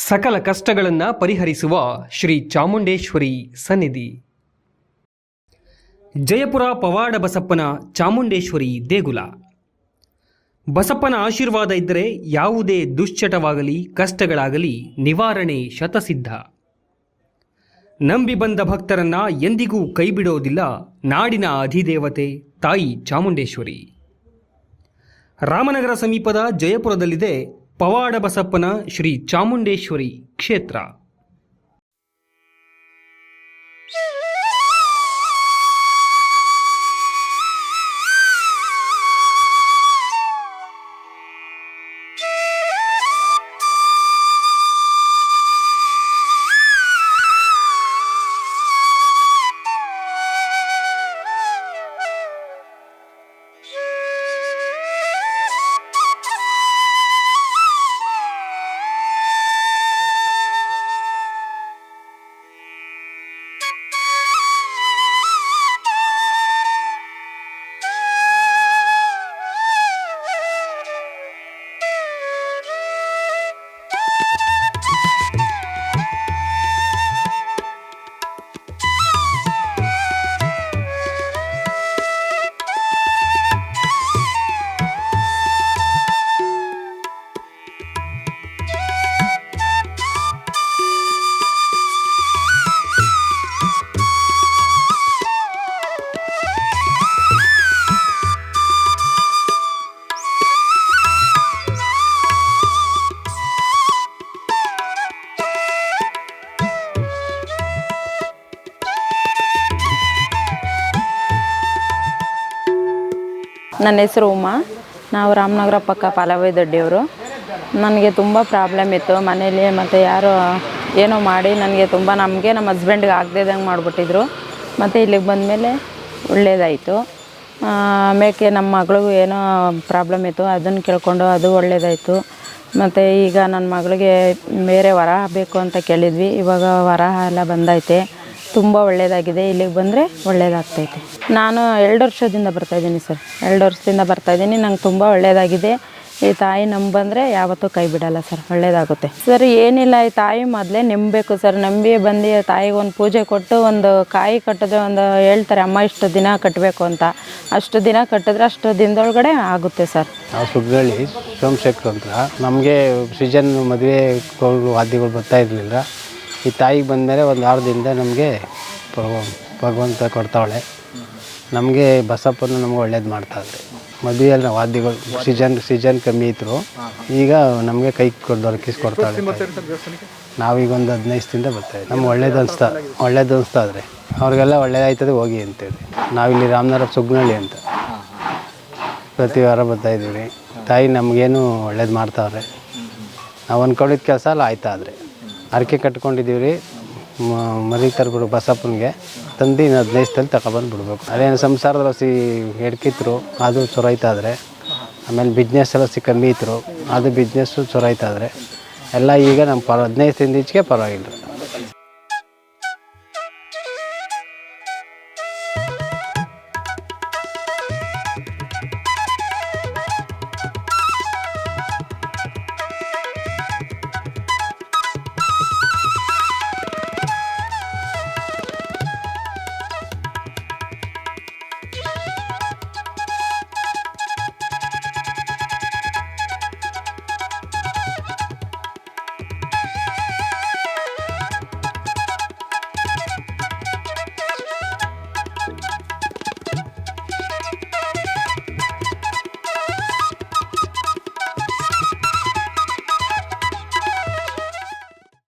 ಸಕಲ ಕಷ್ಟಗಳನ್ನು ಪರಿಹರಿಸುವ ಶ್ರೀ ಚಾಮುಂಡೇಶ್ವರಿ ಸನ್ನಿಧಿ. ಜಯಪುರ ಪವಾಡ ಬಸಪ್ಪನ ಚಾಮುಂಡೇಶ್ವರಿ ದೇಗುಲ. ಬಸಪ್ಪನ ಆಶೀರ್ವಾದ ಇದ್ದರೆ ಯಾವುದೇ ದುಶ್ಚಟವಾಗಲಿ ಕಷ್ಟಗಳಾಗಲಿ ನಿವಾರಣೆ ಶತಸಿದ್ಧ. ನಂಬಿ ಬಂದ ಭಕ್ತರನ್ನ ಎಂದಿಗೂ ಕೈಬಿಡೋದಿಲ್ಲ ನಾಡಿನ ಅಧಿದೇವತೆ ತಾಯಿ ಚಾಮುಂಡೇಶ್ವರಿ. ರಾಮನಗರ ಸಮೀಪದ ಜಯಪುರದಲ್ಲಿದೆ ಪವಾಡ ಬಸಪ್ಪನ ಶ್ರೀ ಚಾಮುಂಡೇಶ್ವರಿ ಕ್ಷೇತ್ರ. ನನ್ನ ಹೆಸರು ಉಮಾ. ನಾವು ರಾಮನಗರ ಪಕ್ಕ ಪಾಲವೈದೊಡ್ಡಿಯವರು. ನನಗೆ ತುಂಬ ಪ್ರಾಬ್ಲಮ್ ಇತ್ತು ಮನೇಲಿ, ಮತ್ತು ಯಾರೋ ಏನೋ ಮಾಡಿ ನನಗೆ ತುಂಬ ನಮ್ಮ ಹಸ್ಬೆಂಡ್ಗೆ ಆಗದೇದಂಗೆ ಮಾಡಿಬಿಟ್ಟಿದ್ರು. ಮತ್ತು ಇಲ್ಲಿಗೆ ಬಂದಮೇಲೆ ಒಳ್ಳೆಯದಾಯಿತು. ಆಮೇಲೆ ನಮ್ಮ ಮಗಳಿಗೂ ಏನೋ ಪ್ರಾಬ್ಲಮ್ ಇತ್ತು, ಅದನ್ನು ಕೇಳಿಕೊಂಡು ಅದು ಒಳ್ಳೆಯದಾಯಿತು. ಮತ್ತು ಈಗ ನನ್ನ ಮಗಳಿಗೆ ಬೇರೆ ವರ ಬೇಕು ಅಂತ ಕೇಳಿದ್ವಿ. ಇವಾಗ ವರ ಎಲ್ಲ ಬಂದೈತೆ, ತುಂಬ ಒಳ್ಳೆಯದಾಗಿದೆ. ಇಲ್ಲಿಗೆ ಬಂದರೆ ಒಳ್ಳೆಯದಾಗ್ತೈತೆ. ನಾನು 2 ವರ್ಷದಿಂದ ಬರ್ತಾಯಿದ್ದೀನಿ ಸರ್. 2 ವರ್ಷದಿಂದ ಬರ್ತಾಯಿದ್ದೀನಿ. ನಂಗೆ ತುಂಬ ಒಳ್ಳೆಯದಾಗಿದೆ. ಈ ತಾಯಿ ನಂಬಂದರೆ ಯಾವತ್ತೂ ಕೈ ಬಿಡಲ್ಲ ಸರ್, ಒಳ್ಳೆಯದಾಗುತ್ತೆ ಸರ್. ಏನಿಲ್ಲ, ಈ ತಾಯಿ ಮೊದಲೇ ನಂಬಬೇಕು ಸರ್. ನಂಬಿ ಬಂದು ತಾಯಿಗೆ ಒಂದು ಪೂಜೆ ಕೊಟ್ಟು ಒಂದು ಕಾಯಿ ಕಟ್ಟಿದ್ರೆ ಒಂದು ಹೇಳ್ತಾರೆ ಅಮ್ಮ ಇಷ್ಟು ದಿನ ಕಟ್ಟಬೇಕು ಅಂತ. ಅಷ್ಟು ದಿನ ಕಟ್ಟಿದ್ರೆ ಅಷ್ಟು ದಿನದೊಳಗಡೆ ಆಗುತ್ತೆ ಸರ್. ನಾವು ಸುಗ್ಗಳ್ಳಿ ಸೋಮಶೇಖರ್ ಅಂತ. ನಮಗೆ ಸೀಸನ್ ಮದುವೆ ವಾದ್ಯಗಳು ಬರ್ತಾ ಇರಲಿಲ್ಲ. ಈ ತಾಯಿಗೆ ಬಂದಮೇಲೆ ಒಂದು 6 ದಿನದಿಂದ ನಮಗೆ ಭಗವಂತ ಕೊಡ್ತಾವಳೆ. ನಮಗೆ ಬಸಪ್ಪನ ನಮ್ಗೆ ಒಳ್ಳೇದು ಮಾಡ್ತಾಯಿದ್ರೆ. ಮದುವೆಯಲ್ಲಿ ನಾವು ವಾದ್ಯಗಳು ಸೀಸನ್ ಕಮ್ಮಿ ಇದ್ರು, ಈಗ ನಮಗೆ ಕೈ ದೊರಕಿಸ್ಕೊಡ್ತಾಳೆ. ನಾವೀಗ ಒಂದು 15 ದಿನದಿಂದ ಬರ್ತಾಯಿದ್ವಿ. ನಮ್ಗೆ ಒಳ್ಳೇದು ಅನಿಸ್ತಾ ಇದ್ರೆ ಅವ್ರಿಗೆಲ್ಲ ಒಳ್ಳೇದಾಯ್ತದೆ ಹೋಗಿ ಅಂತೇಳಿ. ನಾವಿಲ್ಲಿ ರಾಮನಗರ ಸುಗ್ನಳ್ಳಿ ಅಂತ ಪ್ರತಿ ವಾರ ಬರ್ತಾಯಿದ್ದೀವಿ. ತಾಯಿ ನಮಗೇನು ಒಳ್ಳೇದು ಮಾಡ್ತಾವ್ರೆ. ನಾವು ಅಂದ್ಕೊಂಡಿದ್ದ ಕೆಲಸ ಎಲ್ಲ ಆಯ್ತಾ ಆದರೆ ಅರಕೆ ಕಟ್ಕೊಂಡಿದ್ದೀವಿ ರೀ. ಮರಿ ತರ್ಬಿಡು ಬಸಪ್ಪನಿಗೆ ತಂದು 15 ದಿನದಲ್ಲಿ ತಗೊಬಂದು ಬಿಡ್ಬೇಕು. ಅದೇನು ಸಂಸಾರದಲ್ಲಿ ಎಡ್ಕಿದ್ರು ಅದು ಚೊರೈತಾದರೆ, ಆಮೇಲೆ ಬಿಸ್ನೆಸ್ ಎಲ್ಲ ಕಮ್ಮಿ ಇತ್ತು, ಅದು ಬಿಸ್ನೆಸ್ಸು ಚೊರೈತಾದರೆ ಎಲ್ಲ ಈಗ ನಮ್ಮ 15 ದಿನದ ಈಚೆಗೆ ಪರವಾಗಿಲ್ಲ.